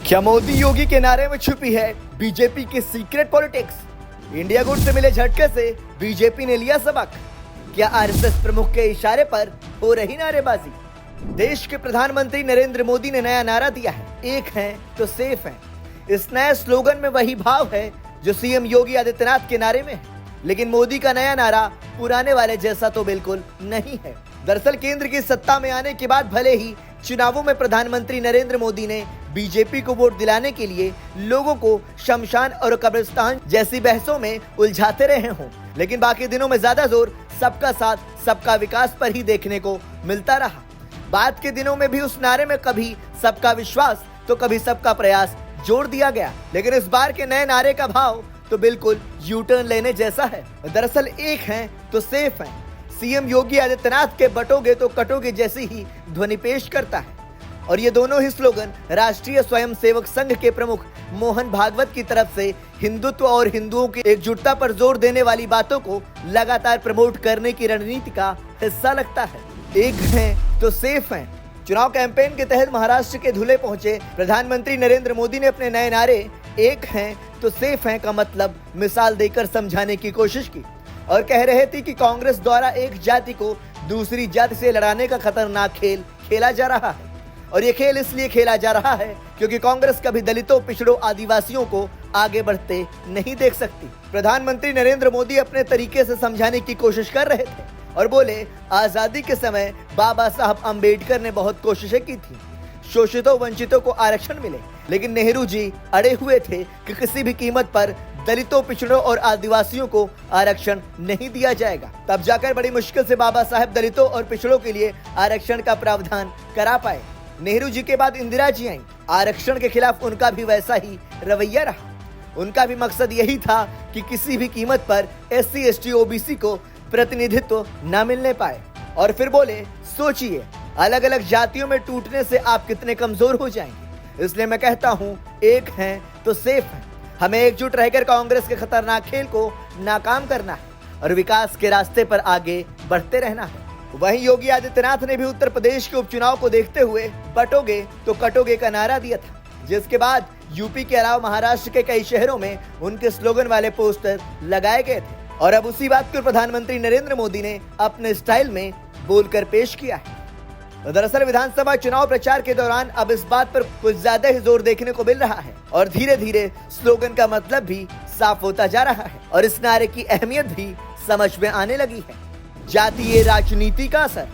क्या मोदी योगी के नारे में छुपी है बीजेपी की सीक्रेट पॉलिटिक्स? इंडिया गुट से मिले झटके से बीजेपी ने लिया सबक। क्या आरएसएस प्रमुख के इशारे पर हो रही नारेबाजी? देश के प्रधानमंत्री नरेंद्र मोदी ने नया नारा दिया है, एक हैं तो सेफ हैं। इस नए स्लोगन में वही भाव है जो सीएम योगी आदित्यनाथ के नारे में है, लेकिन मोदी का नया नारा पुराने वाले जैसा तो बिल्कुल नहीं है। दरअसल केंद्र की सत्ता में आने के बाद भले ही चुनावों में प्रधानमंत्री नरेंद्र मोदी ने बीजेपी को वोट दिलाने के लिए लोगों को शमशान और कब्रिस्तान जैसी बहसों में उलझाते रहे हों, लेकिन बाकी दिनों में ज्यादा जोर सबका साथ सबका विकास पर ही देखने को मिलता रहा। बाद के दिनों में भी उस नारे में कभी सबका विश्वास तो कभी सबका प्रयास जोड़ दिया गया, लेकिन इस बार के नए नारे का भाव तो बिल्कुल यू टर्न लेने जैसा है। दरअसल एक हैं तो सेफ हैं। सीएम योगी आदित्यनाथ के बटोगे तो कटोगे जैसी ही ध्वनि पेश करता है, और ये दोनों ही स्लोगन राष्ट्रीय स्वयंसेवक संघ के प्रमुख मोहन भागवत की तरफ से हिंदुत्व और हिंदुओं की एकजुटता पर जोर देने वाली बातों को लगातार प्रमोट करने की रणनीति का हिस्सा लगता है। एक हैं तो सेफ हैं। चुनाव कैंपेन के तहत महाराष्ट्र के धुले पहुंचे प्रधानमंत्री नरेंद्र मोदी ने अपने नए नारे एक हैं तो सेफ हैं का मतलब मिसाल देकर समझाने की कोशिश की और कह रहे थे कि कांग्रेस द्वारा एक जाति को दूसरी जाति से लड़ाने का खतरनाक खेल खेला जा रहा है, और ये खेल इसलिए खेला जा रहा है क्योंकि कांग्रेस कभी दलितों, पिछड़ों, आदिवासियों को आगे बढ़ते नहीं देख सकती। प्रधानमंत्री नरेंद्र मोदी अपने तरीके से समझाने की कोशिश कर रहे थे और बोले, आजादी के समय बाबा साहब अम्बेडकर ने बहुत कोशिशें की थी, शोषितों वंचितों को आरक्षण मिले, लेकिन नेहरू जी अड़े हुए थे कि किसी भी कीमत पर दलितों, पिछड़ों और आदिवासियों को आरक्षण नहीं दिया जाएगा। तब जाकर बड़ी मुश्किल से बाबा साहब दलितों और पिछड़ों के लिए आरक्षण का प्रावधान करा पाए। नेहरू जी के बाद इंदिरा जी आई, आरक्षण के खिलाफ उनका भी वैसा ही रवैया रहा। उनका भी मकसद यही था कि किसी भी कीमत पर SC, ST, OBC को प्रतिनिधित्व न मिलने पाए। और फिर बोले, सोचिए अलग अलग जातियों में टूटने से आप कितने कमजोर हो जाएंगे। इसलिए मैं कहता हूँ एक हैं तो सेफ हैं। हमें एकजुट रहकर कांग्रेस के खतरनाक खेल को नाकाम करना है और विकास के रास्ते पर आगे बढ़ते रहना है। वहीं योगी आदित्यनाथ ने भी उत्तर प्रदेश के उपचुनाव को देखते हुए बटोगे तो कटोगे का नारा दिया था, जिसके बाद यूपी के अलावा महाराष्ट्र के कई शहरों में उनके स्लोगन वाले पोस्टर लगाए गए थे, और अब उसी बात को प्रधानमंत्री नरेंद्र मोदी ने अपने स्टाइल में बोलकर पेश किया है। दरअसल विधानसभा चुनाव प्रचार के दौरान अब इस बात पर कुछ ज्यादा ही जोर देखने को मिल रहा है और धीरे धीरे स्लोगन का मतलब भी साफ होता जा रहा है और इस नारे की अहमियत भी समझ में आने लगी है। जातीय राजनीति का असर।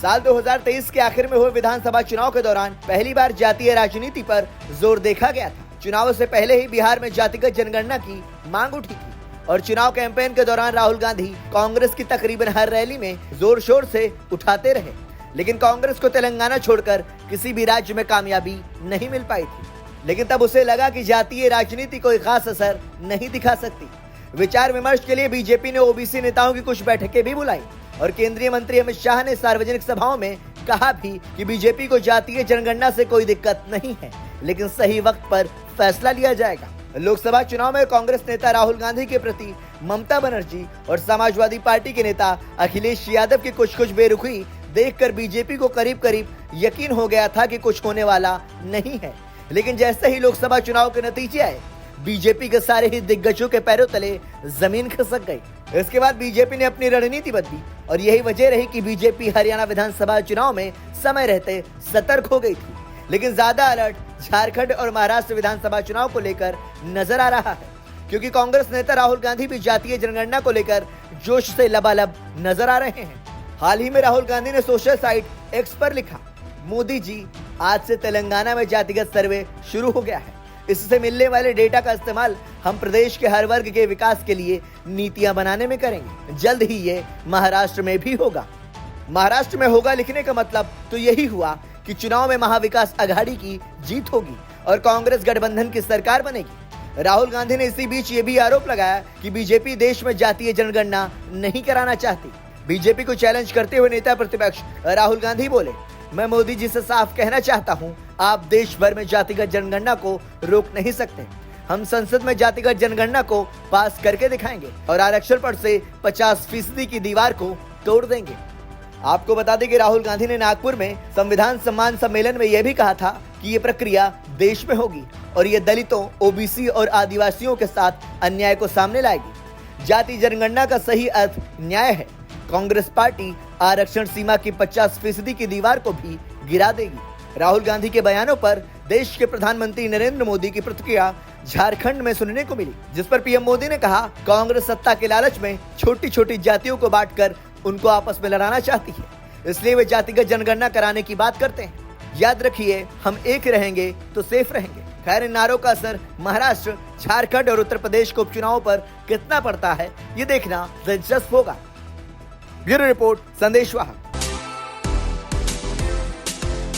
साल 2023 के आखिर में हुए विधानसभा चुनाव के दौरान पहली बार जातीय राजनीति पर जोर देखा गया था। चुनाव से पहले ही बिहार में जातिगत जनगणना की मांग उठी थी और चुनाव कैंपेन के दौरान राहुल गांधी कांग्रेस की तकरीबन हर रैली में जोर शोर से उठाते रहे, लेकिन कांग्रेस को तेलंगाना छोड़कर किसी भी राज्य में कामयाबी नहीं मिल पाई थी। लेकिन तब उसे लगा कि जातीय राजनीति कोई खास असर नहीं दिखा सकती। विचार विमर्श के लिए बीजेपी ने OBC नेताओं की कुछ बैठकें भी बुलाई और केंद्रीय मंत्री अमित शाह ने सार्वजनिक सभाओं में कहा भी कि बीजेपी को जातीय जनगणना से कोई दिक्कत नहीं है, लेकिन सही वक्त पर फैसला लिया जाएगा। लोकसभा चुनाव में कांग्रेस नेता राहुल गांधी के प्रति ममता बनर्जी और समाजवादी पार्टी के नेता अखिलेश यादव की कुछ बेरुखी देखकर बीजेपी को करीब करीब यकीन हो गया था कि कुछ होने वाला नहीं है, लेकिन जैसे ही लोकसभा चुनाव के नतीजे आए, बीजेपी के सारे ही दिग्गजों के पैरों तले जमीन खिसक गई। इसके बाद बीजेपी ने अपनी रणनीति बदली और यही वजह रही कि बीजेपी हरियाणा विधानसभा चुनाव में समय रहते सतर्क हो गई थी, लेकिन ज्यादा अलर्ट झारखंड और महाराष्ट्र विधानसभा चुनाव को लेकर नजर आ रहा है, क्योंकि कांग्रेस नेता राहुल गांधी भी जातीय जनगणना को लेकर जोश से लबालब नजर आ रहे हैं। हाल ही में राहुल गांधी ने सोशल साइट X पर लिखा, मोदी जी आज से तेलंगाना में जातिगत सर्वे शुरू हो गया है। इससे मिलने वाले डेटा का इस्तेमाल हम प्रदेश के हर वर्ग के विकास के लिए नीतियां बनाने में करेंगे। जल्द ही ये महाराष्ट्र में भी होगा। महाराष्ट्र में होगा लिखने का मतलब तो यही हुआ कि चुनाव में महाविकास अघाड़ी की जीत होगी और कांग्रेस गठबंधन की सरकार बनेगी। राहुल गांधी ने इसी बीच ये भी आरोप लगाया कि बीजेपी देश में जातीय जनगणना नहीं कराना चाहती। बीजेपी को चैलेंज करते हुए नेता प्रतिपक्ष राहुल गांधी बोले, मैं मोदी जी से साफ कहना चाहता हूं, आप देश भर में जातिगत जनगणना को रोक नहीं सकते। हम संसद में जातिगत जनगणना को पास करके दिखाएंगे और आरक्षण पर से 50% की दीवार को तोड़ देंगे। आपको बता दें कि राहुल गांधी ने नागपुर में संविधान सम्मान सम्मेलन में यह भी कहा था कि ये प्रक्रिया देश में होगी और ये दलितों, ओबीसी और आदिवासियों के साथ अन्याय को सामने लाएगी। जाति जनगणना का सही अर्थ न्याय है। कांग्रेस पार्टी आरक्षण सीमा की 50% की दीवार को भी गिरा देगी। राहुल गांधी के बयानों पर देश के प्रधानमंत्री नरेंद्र मोदी की प्रतिक्रिया झारखंड में सुनने को मिली, जिस पर पीएम मोदी ने कहा, कांग्रेस सत्ता के लालच में छोटी छोटी जातियों को बांटकर उनको आपस में लड़ाना चाहती है, इसलिए वे जातिगत जनगणना कराने की बात करते हैं। याद रखिए, हम एक रहेंगे तो सेफ रहेंगे। खैर, इन नारों का असर महाराष्ट्र, झारखंड और उत्तर प्रदेश के उपचुनावों पर कितना पड़ता है, ये देखना दिलचस्प होगा। ब्यूरो रिपोर्ट, संदेश वाहक।